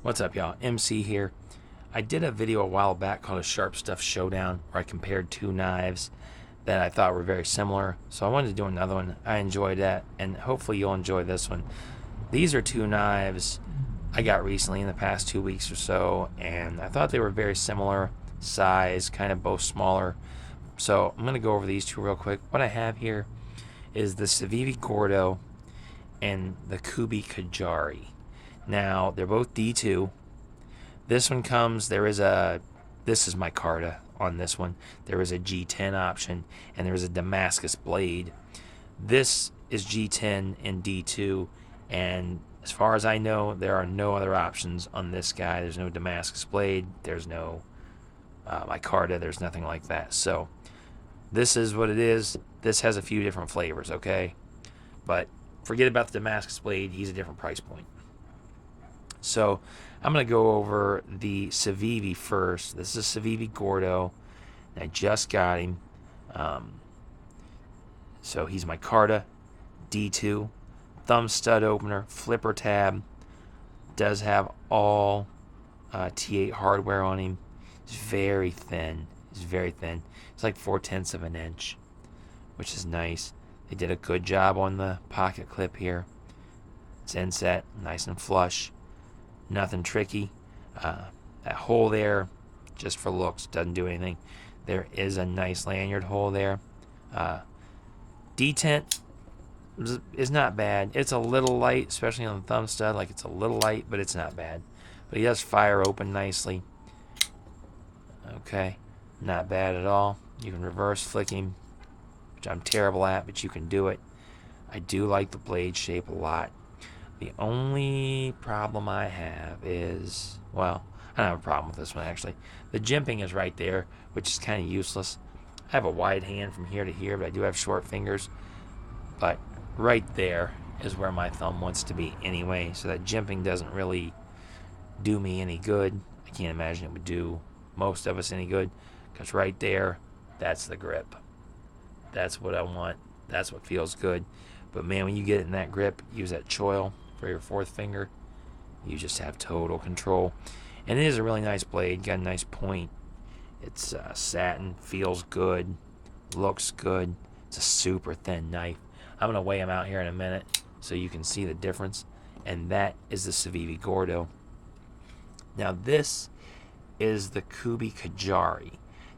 What's up, y'all? MC here. I did a video a while back called a Sharp Stuff Showdown where I compared two knives that I thought were very similar. So I wanted to do another one. I enjoyed that, and hopefully you'll enjoy this one. These are two knives I got recently in the past 2 weeks or so, and I thought they were very similar size, kind of both smaller. So I'm going to go over these two real quick. What I have here is the Civivi Gordo and the Kubey Karaji. Now, they're both D2. This one comes, this is my Carta on this one. There is a G10 option, and there is a Damascus blade. This is G10 and D2, and as far as I know, there are no other options on this guy. There's no Damascus blade. There's no my Carta. There's nothing like that. So, this is what it is. This has a few different flavors, okay? But forget about the Damascus blade. He's a different price point. So I'm going to go over the Civivi first. This is a Civivi Gordo, and I just got him. So he's my Carta, D2, thumb stud opener, flipper tab. Does have all T8 hardware on him. He's very thin. He's very thin. It's like 4/10 of an inch, which is nice. They did a good job on the pocket clip here. It's inset, nice and flush. Nothing tricky. That hole there, just for looks, doesn't do anything. There is a nice lanyard hole there. Detent is not bad. It's a little light, especially on the thumb stud. Like, it's a little light, but it's not bad. But he does fire open nicely. Okay, not bad at all. You can reverse flick him, which I'm terrible at, but you can do it. I do like the blade shape a lot. The only problem I have is, well, I don't have a problem with this one actually. The jimping is right there, which is kind of useless. I have a wide hand from here to here, but I do have short fingers. But right there is where my thumb wants to be anyway, so that jimping doesn't really do me any good. I can't imagine it would do most of us any good, because right there, that's the grip. That's what I want. That's what feels good. But man, when you get it in that grip, use that choil for your fourth finger, you just have total control. And it is a really nice blade, got a nice point. It's satin, feels good, looks good. It's a super thin knife. I'm gonna weigh them out here in a minute so you can see the difference. And that is the Civivi Gordo. Now this is the Kubey Karaji.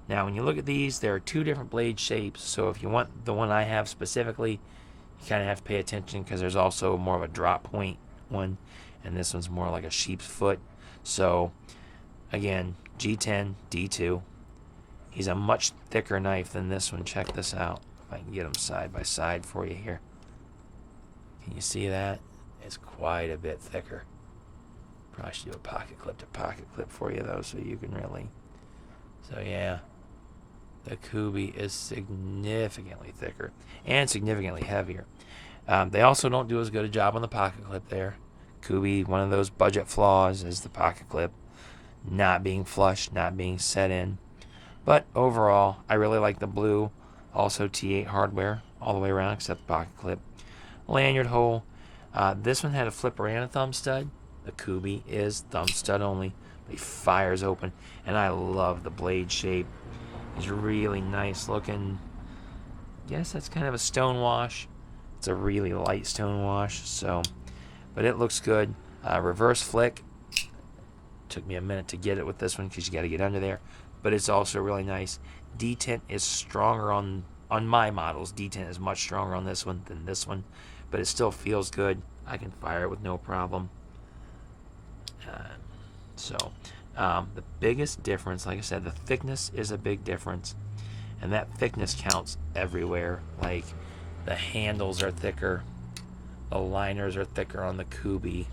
Now when you look at these, there are two different blade shapes, so if you want the one I have specifically, you kind of have to pay attention, because there's also more of a drop point one, and this one's more like a sheep's foot. So again, G10, D2. He's a much thicker knife than this one. Check this out. If I can get them side by side for you here. Can you see that? It's quite a bit thicker. Probably should do a pocket clip to pocket clip for you though, so you can really. So yeah, the Kubey is significantly thicker and significantly heavier. They also don't do as good a job on the pocket clip there. Kubey, one of those budget flaws is the pocket clip not being flush, not being set in. But overall, I really like the blue. Also T8 hardware all the way around except the pocket clip. Lanyard hole. This one had a flipper and a thumb stud. The Kubey is thumb stud only, but he fires open, and I love the blade shape. He's really nice looking. Yes, that's kind of a stone wash. It's a really light stone wash, so, but it looks good. Reverse flick. Took me a minute to get it with this one because you got to get under there, but it's also really nice. Detent is stronger on my models. Detent is much stronger on this one than this one, but it still feels good. I can fire it with no problem. The biggest difference, like I said, the thickness is a big difference, and that thickness counts everywhere. Like, the handles are thicker, the liners are thicker on the Kubey,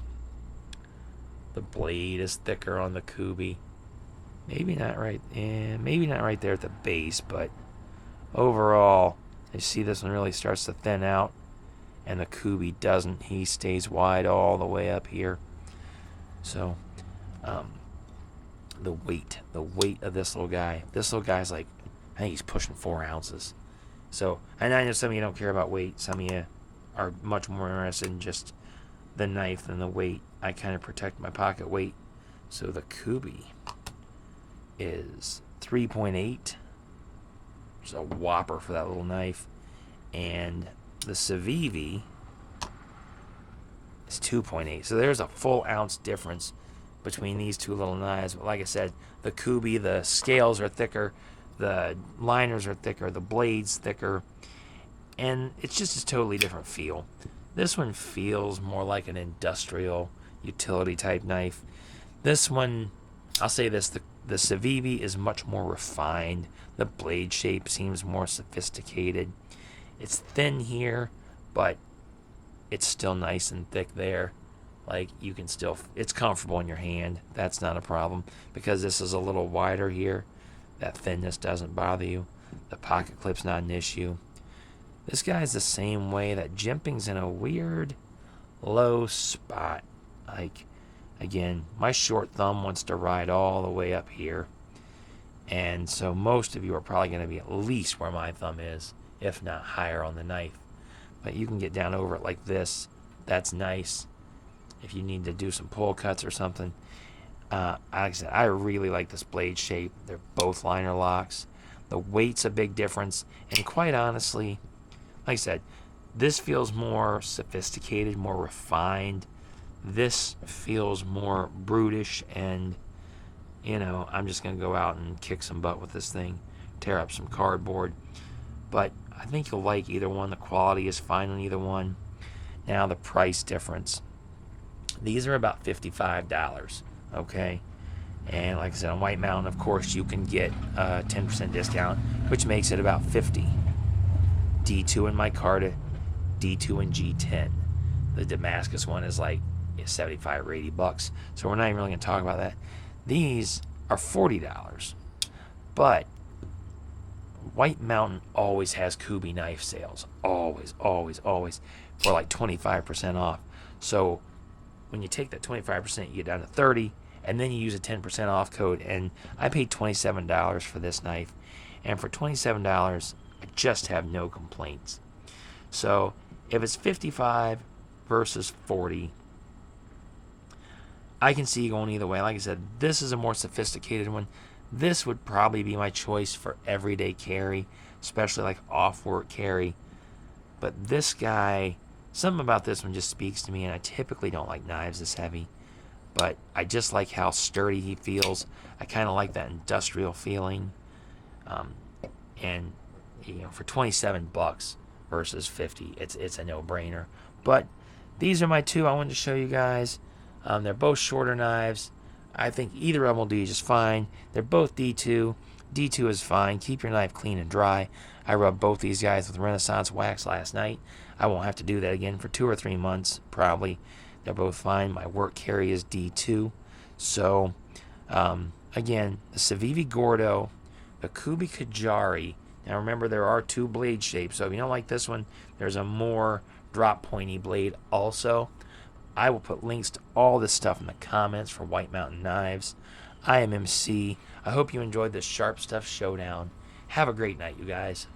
the blade is thicker on the Kubey. Maybe not right there at the base, but overall, you see this one really starts to thin out, and the Kubey doesn't. He stays wide all the way up here. So, the weight of this little guy's like, I think he's pushing 4 ounces. So, and I know some of you don't care about weight. Some of you are much more interested in just the knife than the weight. I kind of protect my pocket weight So the Kubey is 3.8. It's a whopper for that little knife. And the Civivi is 2.8. So there's a full ounce difference between these two little knives. But like I said, the Kubey, the scales are thicker, the liners are thicker, the blade's thicker, and it's just a totally different feel. This one feels more like an industrial utility type knife. This one, I'll say this, the Civivi is much more refined. The blade shape seems more sophisticated. It's thin here, but it's still nice and thick there. Like, you can still, it's comfortable in your hand. That's not a problem. Because this is a little wider here, that thinness doesn't bother you. The pocket clip's not an issue. This guy's the same way. That jimping's in a weird low spot. Like, again, my short thumb wants to ride all the way up here. And so most of you are probably going to be at least where my thumb is, if not higher on the knife. But you can get down over it like this. That's nice if you need to do some pull cuts or something. Like I said, I really like this blade shape. They're both liner locks. The weight's a big difference. And quite honestly, like I said, this feels more sophisticated, more refined. This feels more brutish, and, you know, I'm just going to go out and kick some butt with this thing, tear up some cardboard. But I think you'll like either one. The quality is fine on either one. Now, the price difference. These are about $55, okay? And like I said, on White Mountain, of course, you can get a 10% discount, which makes it about $50. D2 in micarta, D2 in G10. The Damascus one is like 75 or 80 bucks. So we're not even really going to talk about that. These are $40. But White Mountain always has Kubey knife sales. Always, always, always. For like 25% off. So when you take that 25%, you get down to 30, and then you use a 10% off code. And I paid $27 for this knife. And for $27, I just have no complaints. So if it's 55 versus 40, I can see going either way. Like I said, this is a more sophisticated one. This would probably be my choice for everyday carry, especially like off-work carry. But this guy, something about this one just speaks to me, and I typically don't like knives this heavy. But I just like how sturdy he feels. I kind of like that industrial feeling. And, you know, for 27 bucks versus 50, it's a no-brainer. But these are my two I wanted to show you guys. They're both shorter knives. I think either of them will do just fine. They're both D2. D2 is fine. Keep your knife clean and dry. I rubbed both these guys with Renaissance wax last night. I won't have to do that again for 2 or 3 months, probably. They're both fine. My work carry is D2. So, again, the Civivi Gordo, the Kubey Karaji. Now remember, there are 2 blade shapes. So if you don't like this one, there's a more drop pointy blade also. I will put links to all this stuff in the comments for White Mountain Knives. I am MC. I hope you enjoyed this Sharp Stuff Showdown. Have a great night, you guys.